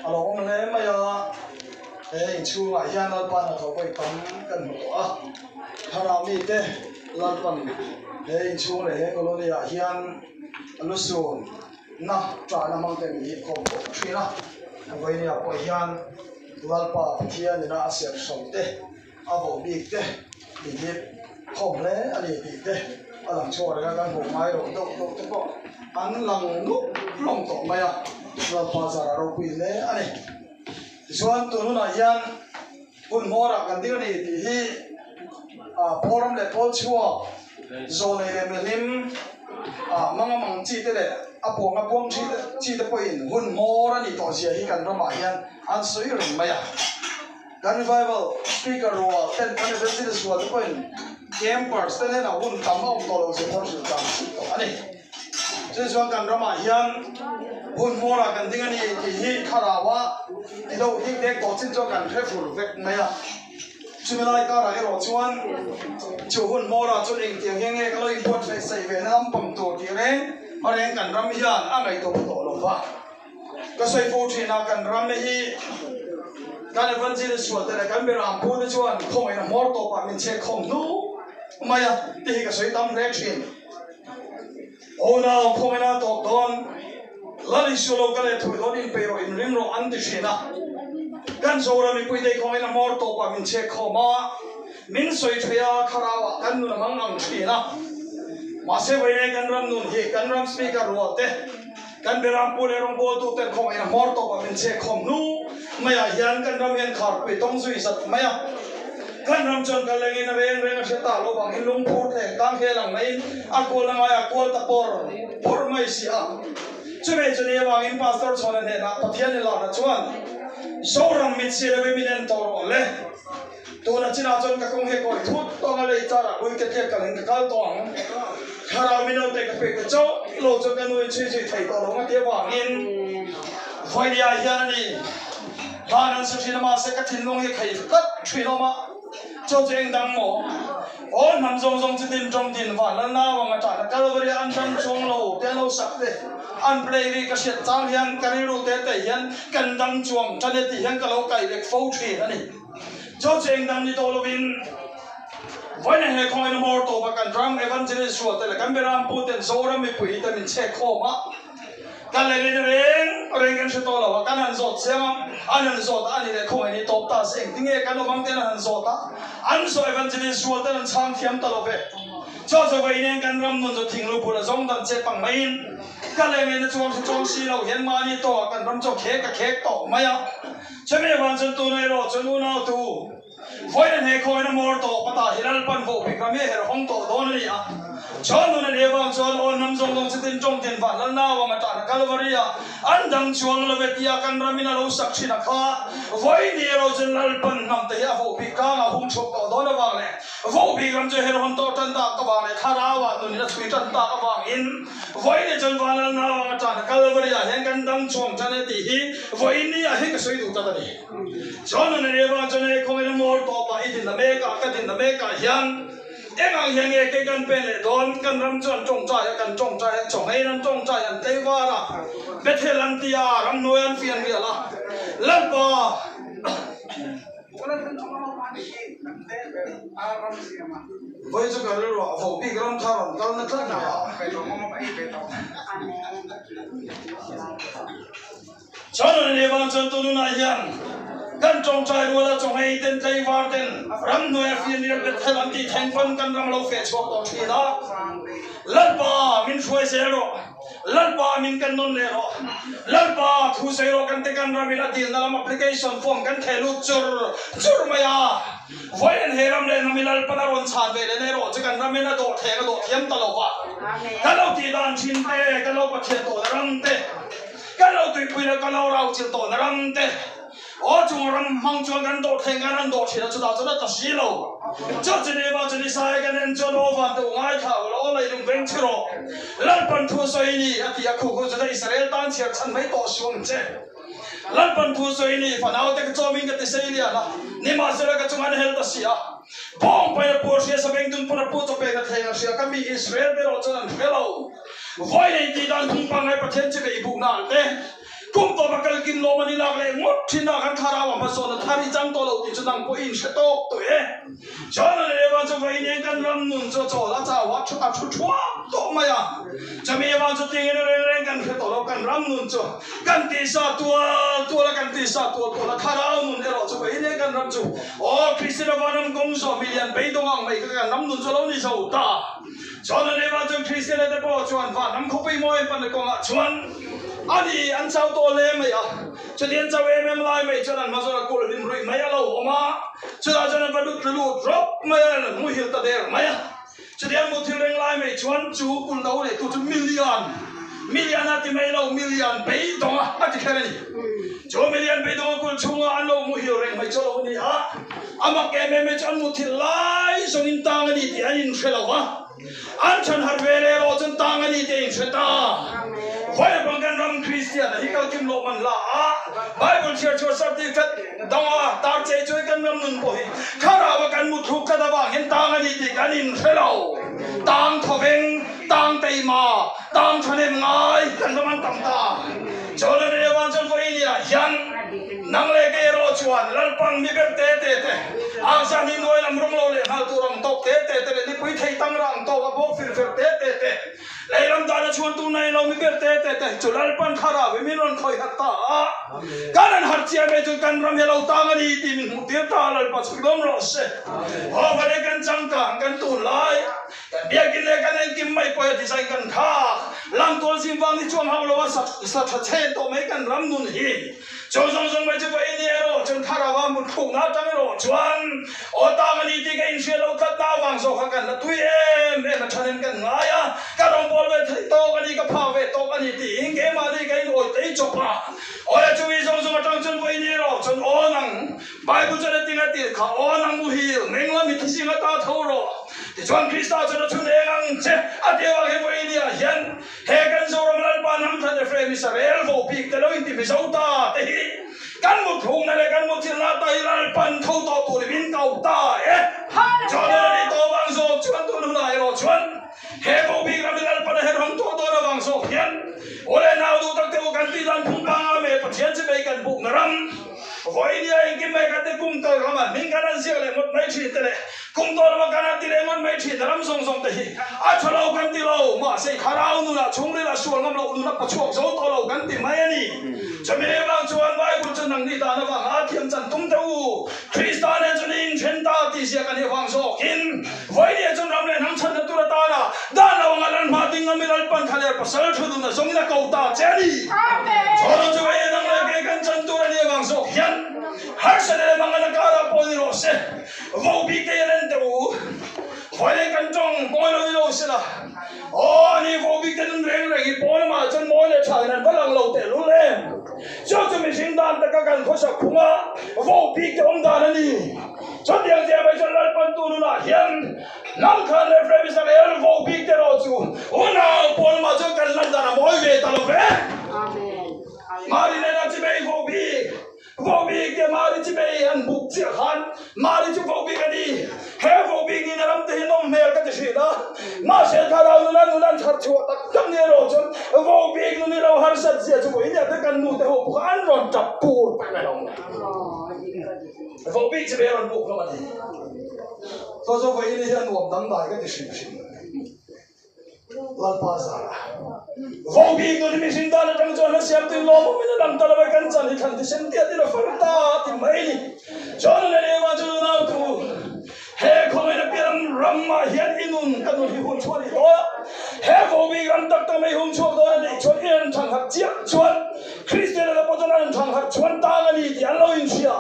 alo ông này mà ê chú ngài hiền lal pan thầu quay tắm cần một thằng nào mi thế lal pan ê chú này colony hiền lusun na trả năm mang tên gì không có chuyện na vậy nè quay hiền lal pan hiền thì na sẽ sống thế avo big thế bị không lẽ anh ấy bị thế làm cho người ta đang ngủ máy rồi đâu thế có ăn lòng núp lòng tổ mày lal pan ra rồi bị lẽ anh ấy Juan tu nuna yan pun mora kan dia ni hi forum le pol chua zone le melim mang chi te le apong chi te poin hun mora ni to sia hi kan rama yan an soi rin maya kan revival speaker ro ten kan visit suwa te poin campers te na hun tamau to lo se pon su tam to ani je so kan rama yan hun mora kan dinga ni hi kharawa đi đâu đi để có chân cho cần phải phụ việc này à, chúng mình lại cả lại rồi chuan, chủ hun mua ra cho anh tiếng nghe cái lời buat phải xây về nó bằng tổ tiếng đấy, mà anh cần ram hiền, anh ấy tổ tổ luôn va, cái xây phụ chỉ là cần ram hi, cái này vẫn chỉ là suy thế này cái bên làm phụ đấy chuan, không phải là mua tổ mà mình chơi không nu, mà ya, thì cái xây tâm reaction, ô nào không phải là tổ đòn. Lali solo kale thui lodin pero in ring ro anti shina kan zora mi pui dei khoi na mor to pa min che khoma min soi thaya kharawa kan nu mang ang shina ma se vai ne kan ram nun hi kan ram speaker ro te kan beram pule rong bo tu te khoi na mor to pa min che khom nu maya hian kan ram hian khar pe tong zui sat maya kan ram chon kan leng in reng se ta lo bang in lung phu the tang he lang mai a ko lang aya ko ta por mai si a chú bây giờ này vào in pastor cho nên thế nào, tập thiên là nó chuan, số răng mít xí là bị mình tàu rồi lẽ, tôi là chỉ là chọn các công hệ coi thuốc, tôi là lấy ra là vui cái cái cái cái toàn, hà ra mình đâu để cái việc cái chỗ, lộ cho cái nuôi chơi thầy tàu nó cái vào in, vậy thì ai ra đi, hà năng suy nghĩ mà sẽ cái thiên long hệ khai tất truy nó mà, cho anh đang mổ. Ôn nằm trong trong tiền và lần nào mà trả cái lời ăn trong trong lầu tên lâu sắp đấy ăn play đi cái chuyện trang hiền cái này tế tế hiền cần đăng chuồng cho nên thì hiền cái lâu cày được phô trì này cho anh đang đi tô lô vin với này hay không mor tổ và cần drum evangelist suốt là cái beram putin zora mi quỷ ta mình check khom á cái này reng cái tô là cái này zot xem anh zot anh này không ai top ta xem tiếng nghe cái nó mang tên là zot á anh so evangelist suốt là sang thiam ta lo về cho vậy nên cái ram nun cho thình lu là giống đàn chế bằng mấy cái này mình trong xí lâu hiện mà đi to cái ram cho khé to mấy à cho nên evangelist tu này rồi cho nu nào tu với nên hay coi nó mor to bắt ta hiral pan vô bị cái咩hong to đó này à cho nên là vang cho ôn nằm trong trong tiền vạn lần nào mà trả Calvary à anh đang chuông là về tia căn ramina lâu sắc chi na kha với đi rồi chân lal pan nằm tay à vô bị cá là hung chụp đó là vang này vô bị làm cho hero to chân ta các bạn này thà wa tụi nó suy chân ta các bạn in với đi chân vạn lần nào mà trả Calvary à hiện căn đang chuông cho nên thì với đi à hết cái suy đủ ta đây cho nên là vang cho nên không nên mua to mà ít là mấy cái tiền là mấy cái hiền em ang hiền nghe cái căn bên này đón căn ram chọn trồng trái trồng ấy ram trồng trái ăn tây va là biết thế làm tia ram nuôi ăn phiền vậy là lắm bò với cho cái lúa phổ bị ram thảo cái nó rất nào cho nên là vang chân tôi nói hiền kan trong trai rồi là trong ấy tên trai var tên ram nuôi phiền đi biết thế làm gì thành phần kan ram lâu phê chọc đó thì đó lần ba mình xuôi xe rồi lần ba mình kan non lệ rồi lần ba thu xe rồi kan te kan ram mình tiền làm application form kan thay lúc chur maya vậy nên heram lên mình lần ba rồi chán về lên rồi chứ kan ram mình đổ thay đổ thiêm ta lâu ba kan lâu thì đàn chín te kan lâu bắt thiêm tổ ram te kan lâu tụi bây giờ kan lâu rau chín tổ ram te ở trong ram mang cho gan đổ thay gan đổ thì nó cho ta xí lâu cho nên vào cho nên sai cái nên cho nó vào tụ ngay thảo nó lấy được bên chiro lần ban thu soi ni thì khu cho đây Israel tan chiết chân mấy tổ xuống chứ lần ban thu soi ni phải nào cái cho mình cái xây liền là nhưng mà sẽ cái chúng anh help us à bom phải là sẽ sao bên tuần phải cho bên cái thằng sẽ cái mi Israel để rồi cho nên hello vậy thì đang tung bằng cáiประเทศจะไปบุกนั่นเด้ kum to bakal kim lo mani lak le ngot thina kan thara wa ma so na thari jang to lo ti chunang po in se tok to e chana le wa cho vai ne kan ram nun cho cho la cha wa chu a chu chua to ma ya cha me wa cho ting ne re kan phe to lo kan ram nun cho kan ti sa tua la kan ti sa tua la thara nun e ro cho vai ne kan ram chu o Christian wa nam gong so million bei dong ang mai kan ram nun cho lo ni so ta chana le wa cho Christian de po chuan wa nam kho pai moi pan ko nga chuan ani an chau to le mai a chutian chau em lai mai chuan ma zo la kul lim roi mai lo oma chula chuan va lut drop mai mu hil ta der mai chutian mu thil reng lai mai chuan chu kul lo le tu million ati mai lo million bei dong a ati khere ni cho million bei dong kul chunga an lo mu hil reng mai cholo ni a ama ke me chuan mu thil lai song in tang ni ti an in khelo wa an chan har vele ro chun tang ani te in cheta vai bangan ram Christian hi kal kim lo man la Bible church or something that dong tar che choi kan ram nun po hi khara wa kan mu thuk ka da ba hen tang ani ti kan in khelo tang thoveng tang tei ma tang chanem ngai kan man tam ta chole ne wan chon voi ni yan nang le ke ro chuan lal pang mi ber te ang sa ni noi lam rong lo le hal tu rong tok te ni pui thei tang rang to ka bo fir te le lam da na chuan tu nai lo mi ber te chu lal pan khara we mi ron khoi hat ta kanan har chia me chu kan ram he lo ta ngani ti min mu te ta lal pa chu dom ro se ho ba le kan chang ka kan tu lai kan bia kin le kan en kim mai po ti sai kan kha lam tol sim wang ni chuang ha lo wa sa tha chen to mai kan ram nun hi cho song mai chu bai ni ro chen khara wa mu khu na tang ro chuan o ta ngani ti ka in she lo khat na wang so kha kan la tu em na thanen kan nga ya ka rong bol ve thai to ka ni ka pha ve to ka ni ti ing ke ma ni ka in oi tei chop pa o ya chu wi song tang chen bai ni ro chen o nang Bible chen ti nga ti kha o nang mu hi meng la mi thi sing ta tho ro ti chuan Krista chen chu ne ngang che a te wa he bai ni a hian he kan so ram lal pa nam than frame Israel vo pik te lo in ti mi so ta te hi kan mu thung na le kan mu thil na ta lal pan tho to tu ri min kau ta e cho ne ni to wang so chuan tu nu lai ro chuan he vo pik ram lal pan he rong to ra wang so hian ole nau du tak te kan ti dan phung pa me pa thian che be kan buk na ram voi ni ai kim mai ka te kum to ra ma min kan an sia le mot mai chi te le kum to ra kan ti le mon mai chi ram song song te hi a chalo kan ti lo ma sei kharau nu la chung le la sual ngam lo nu na pa chuak zo to lo kan ti mai ani chame bang chuan vai bu chen nang ni ta na wang a thiam chan tum te u Christian ne chen in chen ta ti sia kan he wang so kin voi ni chen ram le nam chan na tu ra ta na da na wang alan ma ting ngam ral pan thale pa sal thu nu na song na kau ta chani amen choro chu vai nang le ke kan chan tu ra ni wang so hian har se le mang na ka ra po ni ro se vo bi te len te u voi le kan chong po lo ni lo se la o ni vo bi te nun reng reng i po ma chen mo le chang nan ba lang lo te lu le cho chu mi sin dan ta ka kan kho sa khunga vo bi te ong da na ni cho tiang je ba cho lal pan tu nu na hian nam khan le frame sa le vo bi te ro chu o na po ma cho kan lan da na mo ve ta lo ve amen mari le na chi be vo bi ke mari chi be an buk chi khan mari chu vo bi ka ni he vo bi ni na ram te nom mel ka te shi da ma se tha ra nu lan thar chu tak tam ne ro chon vo bi nu ni lo har sat sia chu ni ta kan nu te ho khan ron tap pur pa na long vo bi chi be ron buk lo ma ni so vo ni hian nuam dang dai ka te shi lal pa sa vo bi nu ni mi sin da na tang cho na siam ti lo mo mi na dang ta la kan chan hi khan ti sen ti ati lo far ta ti mai ni chon le wa chu na tu he khoi na piram ram ma hian inun kan hi hun chuan hi to he vo bi ram tak ta mai hung chuak do na ni chuan en thang hak chiak chuan Christian la po na thang hak chuan ta nga ni ti an lo in sia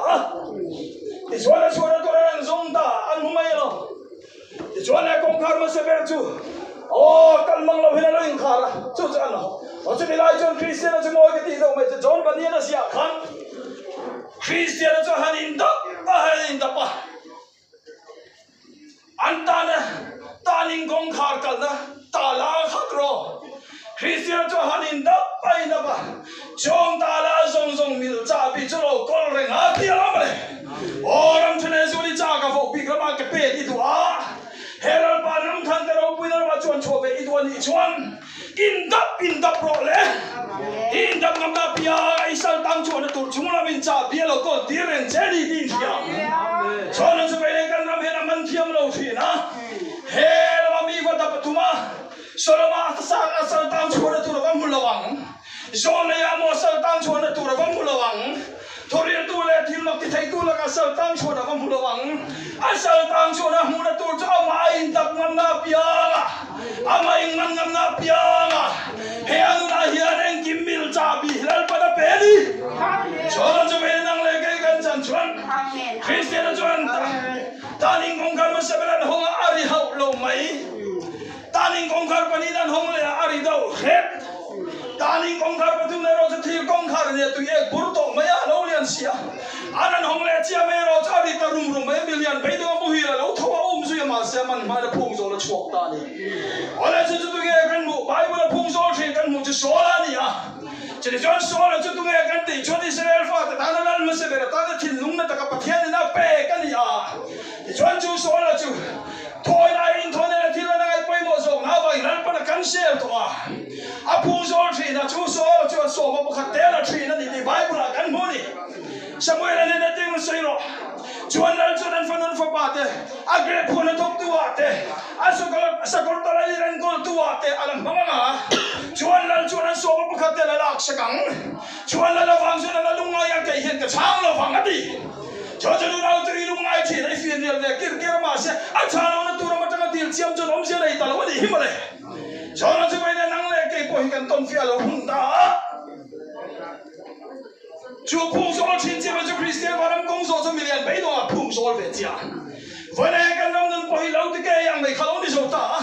ti chuan na to ran zong ta an hu mai lo ti chuan na kong khar ma se ber chu o kal mang lo hina lo in khara chu cha no o chu ni lai chon Christian chu mo ke ti do mai chu John ban ni na sia khan Christian chu hanin da pa antana taning gong khar kal na tala khak ro Christian chu hanin da pai na ba chong tala zong mil cha bi chu lo kol reng a ti la ma le o ram chune su ni cha ka vo pi ka ma ke pe ti tu a Heral pa nam than te ro pui na ma chuan cho ve i tuan ni chuan in dap ro le in dap ngam na pia ai tu chúng làm mình trả bia lâu có tiền人这里地方，所以是为了跟他们那门天楼去呢，嘿，那米发达不图嘛，所以嘛，啥当初的图了，我们了王，所以呀，我啥当初的图了，我们了王。Thorian tu le tilok ti thai tu la ka sal tang chona ka mulawang asal tang chona muna tu cha mai tak ngam na pianga amai ngam na pianga he anu na hian eng kimil cha bi lal pada peli chona chu ve nang le ke kan chan chuan Christian chuan ta ning kong kar ma sabelan hong ari hau lo mai ta ning kong kar paninan hong le ari dau khet Daning kong kar patum le ro thil kong kar ne tu ek burto maya lo lian sia anan hong le chia me ro chari ta rum mai million pe do mu hi lo thawa su ya ma sia man ma da phung zo la chuak ta ni ole chu tu ge kan mu bible phung zo thi kan mu chu so la ni a chỉ để cho số là cho tụi nghe cái tỷ cho đi Israel phát ta nó lên mà sẽ về ta nó thìn lúng nó ta gặp bát thiên nó bể cái gì à thì cho chú số là chú thôi này là thìn là ngay quay một số nào vậy nó bắt cắn xe thôi à phun số thì là chú số mà bắt té là thì nó đi Bible là cắn mua đi Samuel là nên tiếng nó xây rồi chuan fan non fa pate agre phone thok tu ate asakol to lai ran kol tu ate alam manga chuan so pa khate la lak sakang chuan la wang so la lunga ya kai hen ka chang lo wang ati cho lu nau tu lunga thi dai fian le kir ma se a chalo na tu ra ma tanga til chiam chon om se dai ta lo ni himale cho na chu bai na nang le kai po hin kan ton fia lo hun ta Chúa phung số trên chế cho Christian và đâm công số cho million bảy đô phung số về chia. Với này cái năm năm qua lâu thì cái yang này không đi số ta.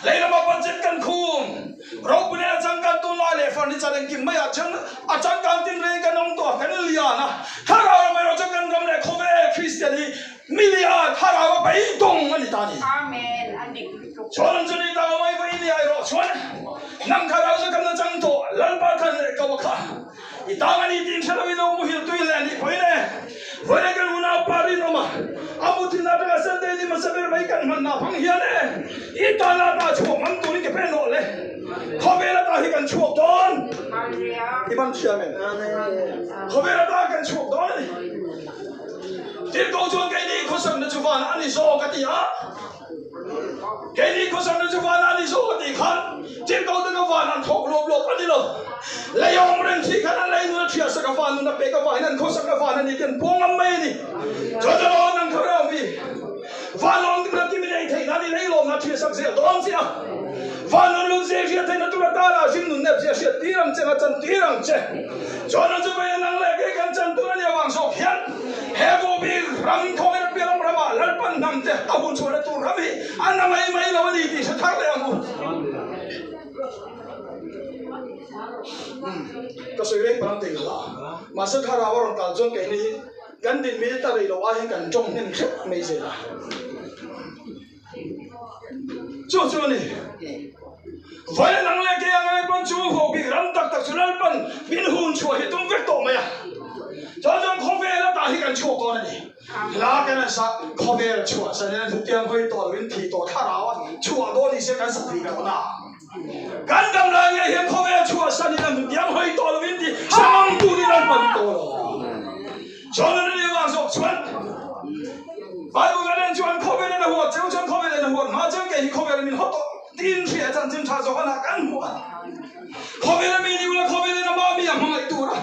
Lấy làm apa chết căn khung. Rồi bữa nay chẳng cần tu nói lệ phần đi trả đến kim mấy chẳng cần tin lấy cái năm tuổi cái liền à. Hà ra mà rồi chẳng cần làm lệ không về Christian đi million hà ra mà bảy đồng anh ta đi. Amen. Anh đi. Cho nên chúng ta mới phải đi ai rồi cho nên năm khá ra sẽ cầm nó chẳng tổ lần ba thân này câu khá. Itangan itin sa lawi daw mo hiltuin lang di Pwede kan muna pa rin oma abutin na taga sa day di masabi may kan man na panghiyan Itala ta chuo man tunin ke peno le Kobela ta hikan chuo don Iban siya men Kobela ta hikan chuo don Til ko chuan kay ni kusam na chuan ani so katiya Kay ni kusam na chuan ani so katikan Til ko na kawanan thok lop ani lo Layong ren si kana lay no chia sa kawan na pe kawan nan ko sa kawan ni ken pong am mai ni jodalo nang khara mi valong na ti mi nei thei na ni lay lo na chia sa se don sia valong lu se chia thei na tu ta la sin nun ne sia sia ti ram che na chan ti ram che jodalo chu be nang le ke kan chan tu na wang so khian hevo bi ram thong na pe ram rama lal pan nam che ta hun chu na tu ram hi an na mai lo ni ti sa thar le angก็สวยเล็กพลังติงละมาสักคราวเราการจงแก่นี้กันดินมีตะเลยเราว่าให้กันจงเห็นคลิปไม่เสียละจู่ๆนี่ไฟนั่งเล็กยังไงปันจู่หัวปีรันตักสุนันปันบินหุ่นช่วยให้ต้องเวทโตไหมอ่ะจ้าจังคอเวลตาให้กันชั่วก่อนนี่ลากันนะสักคอเวลชั่วสันนิษฐานทุกอย่างให้ตัววินทีตัวข้าราวชั่วโดนนี่เสียกันสักทีกันนะกันดำลายเห็นเขาเวชั่วสันนิษฐานทุกอย่างให้ตัววินทีสมองตูนี่นั่นปันโตแล้วชนนั่นนี่ว่าสกชวนไปบุกันนั่นชวนเขาเวนั่นหัวเจ้าชวนเขาเวนั่นหัวมาเจ้าแกเขาเวนั่นมีหัวโตตีนเสียจันจิมชาโซกันกันหัวเขาเวนั่นมีนี่ว่าเขาเวนั่นมามีอย่างไรตัวละ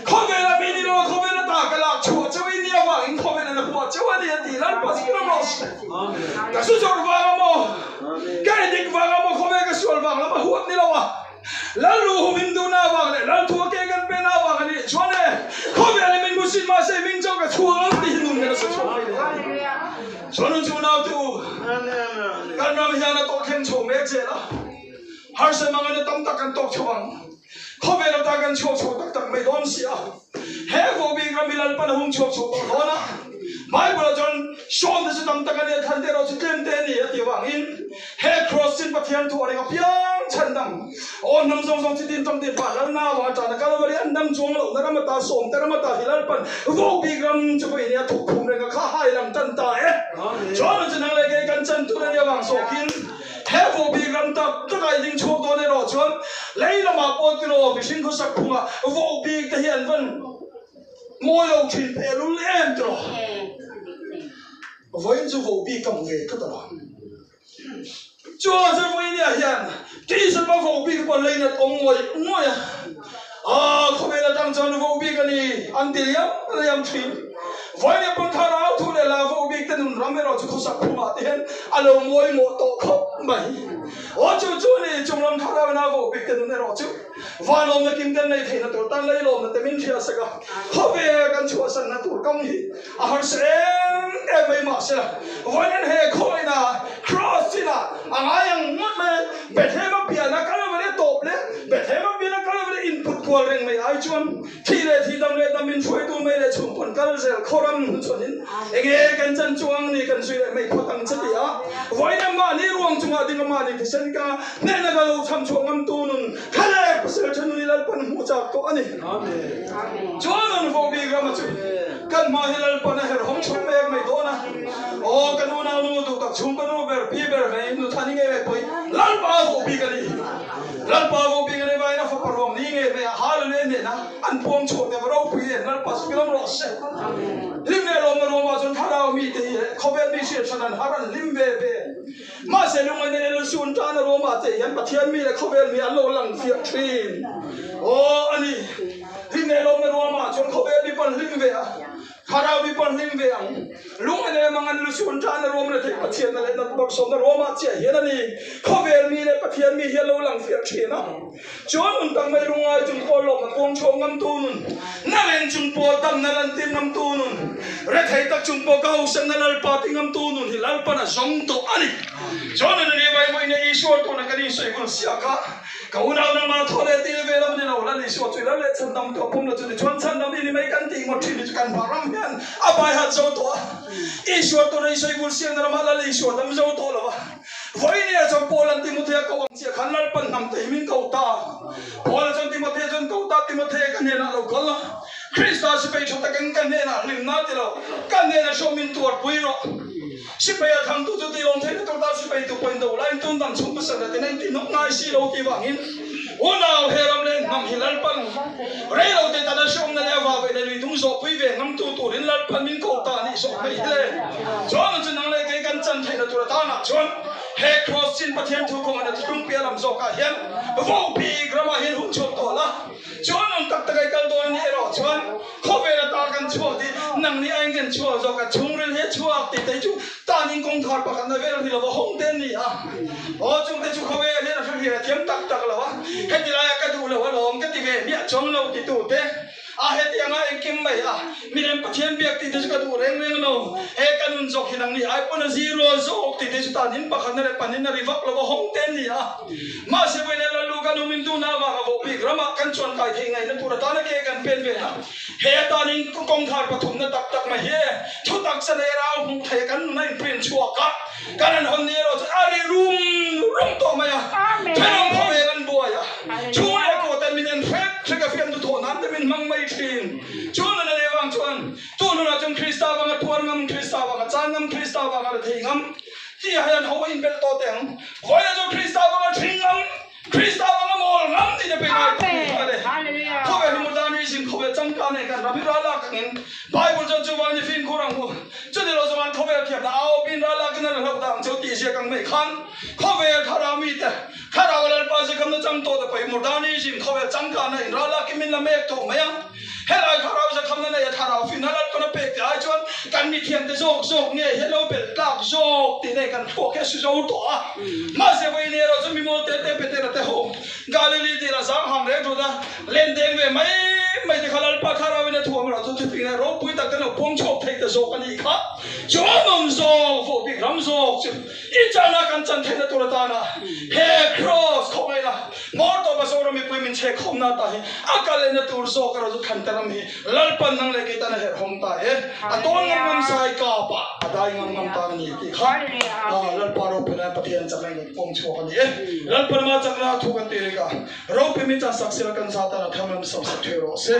เขาเวนั่นมีนี่ว่าเขาเวนั่นตากระลาชั่วเจ้าวินนี่ว่าอินเขาเวนั่นหัวเจ้าวันนี้ตีนั่นปัสกิโลโลสแต่สุดท้ายว่าโมกันเด็กว่าโมเขาเวก็ส่วนว่าแล้วมาหัวนี่แล้ววะแล้วรู้มินดูน่าว่าเลยแล้วทัวร์เกกันเป็นน่าว่ากันนี่ชวนเนี่ยเขาเวนั่นเป็นมุสลิมมาเซมิงเจ้าก็ชัวร์ตีนุ่มเนี่ยสุดท้ายชวนนู่นชวนเอาตัวกันเราไม่ใช่นะโตเข็นโฉมเอกเจ้าหาเสมังกันตั้มตะกันโตชวังเขาเวลาตากันโฉมตักไม่โดนเสียเฮ้โฟบีกันมิลันปันหุ่นโฉมโดนนะไม่บอกจนชวนที่จะตั้มตะกันเนี่ยทันเดียวเราจะเล่นเต้นนี่ที่วางอินเฮ้ครอสซินปะเทียนทัวร์นี่ก็เพียงฉันดังโอ้น้ำทรงที่ดินตั้มดินป่าแล้วหน้าว่าจานกันวันนี้น้ำจงเราแต่เรามาตาส่งแต่เรามาตาฮิลันปันโฟบีกันจะไปเนี่ยถูกคุมเลยก็ข้าให้ลำตันตายชวนจะนั่งเลยกันฉันตัวเนี่ยวางโซกินเฮ้โฟบีกันตักตะไคร้ดิ้งโชว์ตัวเนี่ยรอชวนเลยเรามาปวดกิโลไปชิงเขาสักพุงอ่ะโฟบีแต่เห็นวัน môi đầu thuyền phê luôn em rồi với chú vô bị cầm nghề cái đó chúa sẽ với nhà hiền khi sẽ mà vô bị cái bọn lên là ông ngồi không biết là đang cho nó vô bị cái gì anh tiền liam thuyền với nhà bọn thằng nào thu để là vô bị cái nụ rắm rồi chú không sắp không mà tiền alo môi một tổ khóc mày chú này chúng làm thằng nào nào vô bị cái nụ này rồi chú và lòng nó kim cái này thì nó tổ tan lấy lòng nó temin thiệt sao không biết cái chúa sinh nó tổ công gì họ sẽ em ấy mà sẽ với nên hệ khôi na cross na ai yang mất mà bể thế mà biển nó cái nó mới top đấy bể thế mà biển nó cái nó mới input qua rèn mày ai chuan thì đâm lên mình phơi tu mày để chụp phần cái sẽ khoram cho nên cái chân chuang này cần suy lại mày có tăng chất gì á với nên mà đi ruộng chúng ta đi mà đi thì sinh ca nên là cái tham chuang âm tu nun cái này có sự chân đi lên phần hỗ trợ to anh chúa nun vô bị cái mà chú cần mà lên phần này không chụp mày đó na cái nó nào nó tụ tập chung cái nó về pi về này nó thanh nghe về coi lăn bao vô bị cái gì lăn bao vô bị cái này vậy nó phải còn ní nghe về hal lên này na anh buông chuột để vào đâu pi này lăn pas cái nó lọt sẽ lim này lom mà chúng ta đâu mi thì không biết mi sẽ cho nên haran lim về mà sẽ lúc này nó xuân ta nó mà thì hiện bắt thiên mi là không biết mi ăn lô lằng phiệt thuyền anh đi lim này lom mà chúng không biết đi phần lim về Harau bi pon lim ve ang lung ane mangan lu sun tan rom le thei pathian le na bok som na roma che hian ani khovel mi le pathian mi hello lang fiat thina chon un tang mai rungai chung pol lo ma pong chong ngam tu nun na len chung po tam na lan tin ngam tu nun re thei tak chung po kau sang na lal pa ti ngam tu nun hi lal pa na zong to ani chon ani bai mai ne ishwar to na kani soi bul sia ka kaunau na ma thole ti ve lam ni lo la ni so chui la le chan tam to pum na chu chon chan nam ni mai kan ti mo thi ni kan baram abai hat zo to ishwar to nei soi bul siang na ma la ishwar dam zo to lo voi ne cho polan timothea ka wang sia khan lal pan nam te min kau ta polan jon timothea jon kau ta timothea kan ne na lo kal krista se pe chota kan ne na lim na ti lo kan ne na so min tuar pui ro si pe thang tu tu ti long the to ta si pe tu point do lain tun dam chung pa sa na ten ti nok nai si lo ti wangin Unau heram len nam hilal pan relo te ta da shong na le wa ve le lui tung so pui ve ngam tu tu rin lal pan min ko ta ni so mai le chon chen nang le ke kan chan thai na tu ta na chon he cross chin pathian thu ko na tung pe lam zo ka hian vo pi grama hin hun chot to la chon ang tak ta kai kal do ni ro chon kho ve la ta kan chu ti nang ni ang gen chu zo ka chung ren he chu ak ti te chu ta ning kong thar pa kan na ve ri lo hong ten ni a o chung te chu kho ve le na thang hi thiam tak tak la wa cái gì là cái đủ là hóa lỏng cái gì về miệng chống lâu thì đủ thế hết tiếng ai kim mày mình em bắt thiên việc thì thế cái đủ rèn rèn lâu hết cái nun dọc thì năng đi ai còn là zero dọc thì thế chúng ta nín bạc này pan nín là rivak là hong ten đi mà sẽ về là lu cái nun mình tu na vào vô bị rama căn chuẩn cái thì ngày nó tu là ta nó cái căn pen về hết ta nín công thar bắt thùng nó tắc tắc mà hết thu tắc sẽ lấy rau không thấy căn này pen chua cả cái này hôm nay rồi ai rum to mày thế nó không về căn bùa chúa này có tên mình ăn phép thế cái phiền tu thổ nát mình mang mây thiên chúa này là vang chuan tu nó là trong Christa vang tuan ngam Christa vang chan ngam Christa vang thei ngam ti hayan ho in bel to teng voi là trong Christa vang thei ngam Christa vang mol ngam ti de pe ngai hallelujah ko ve mu dan ni sin ko ve chang ka ne kan rabi ra la kan Bible cho chu wang ni fin ko rang ko chu de lo zo man ko ve thiam na ao bin ra la kan na lo dang chu ti sia kang mai khan ko ve thara mi te thara wal pa se kam na chang to de pai mu dan ni sin ko ve chang ka na ra la ki min la mek to mai hello thara se kam na ya thara fin na la ko na pe ke ai chuan kan mi thiam te zok zok nge hello bel tak zok ti ne kan tho ke su zo to ma se ve ne ro zo mi mo te te pe te te ho Galilee ti la sang hang re do da len deng ve mai te khalal pa thara ve ne thu ma zo te pi na ro pui tak na pong chok thei te zok ani kha jo nom zo fo bi ram zok chu I chana kan chan thei na tu ta na he cross kho mai la mor to ba so ro mi pui min che khom na ta he akal na tur zo ka ro khan ta ram hi lal pan nang le ke ta na he hom ta he a ton ngam sai ka pa adai ngam ta ni ti kha lal pa ro pe na pathian chak nang pong chok ani lal pan ma chak na thu kan ti re ka ro pe mi cha sak sira kan sa ta na thamam sam sak the ro se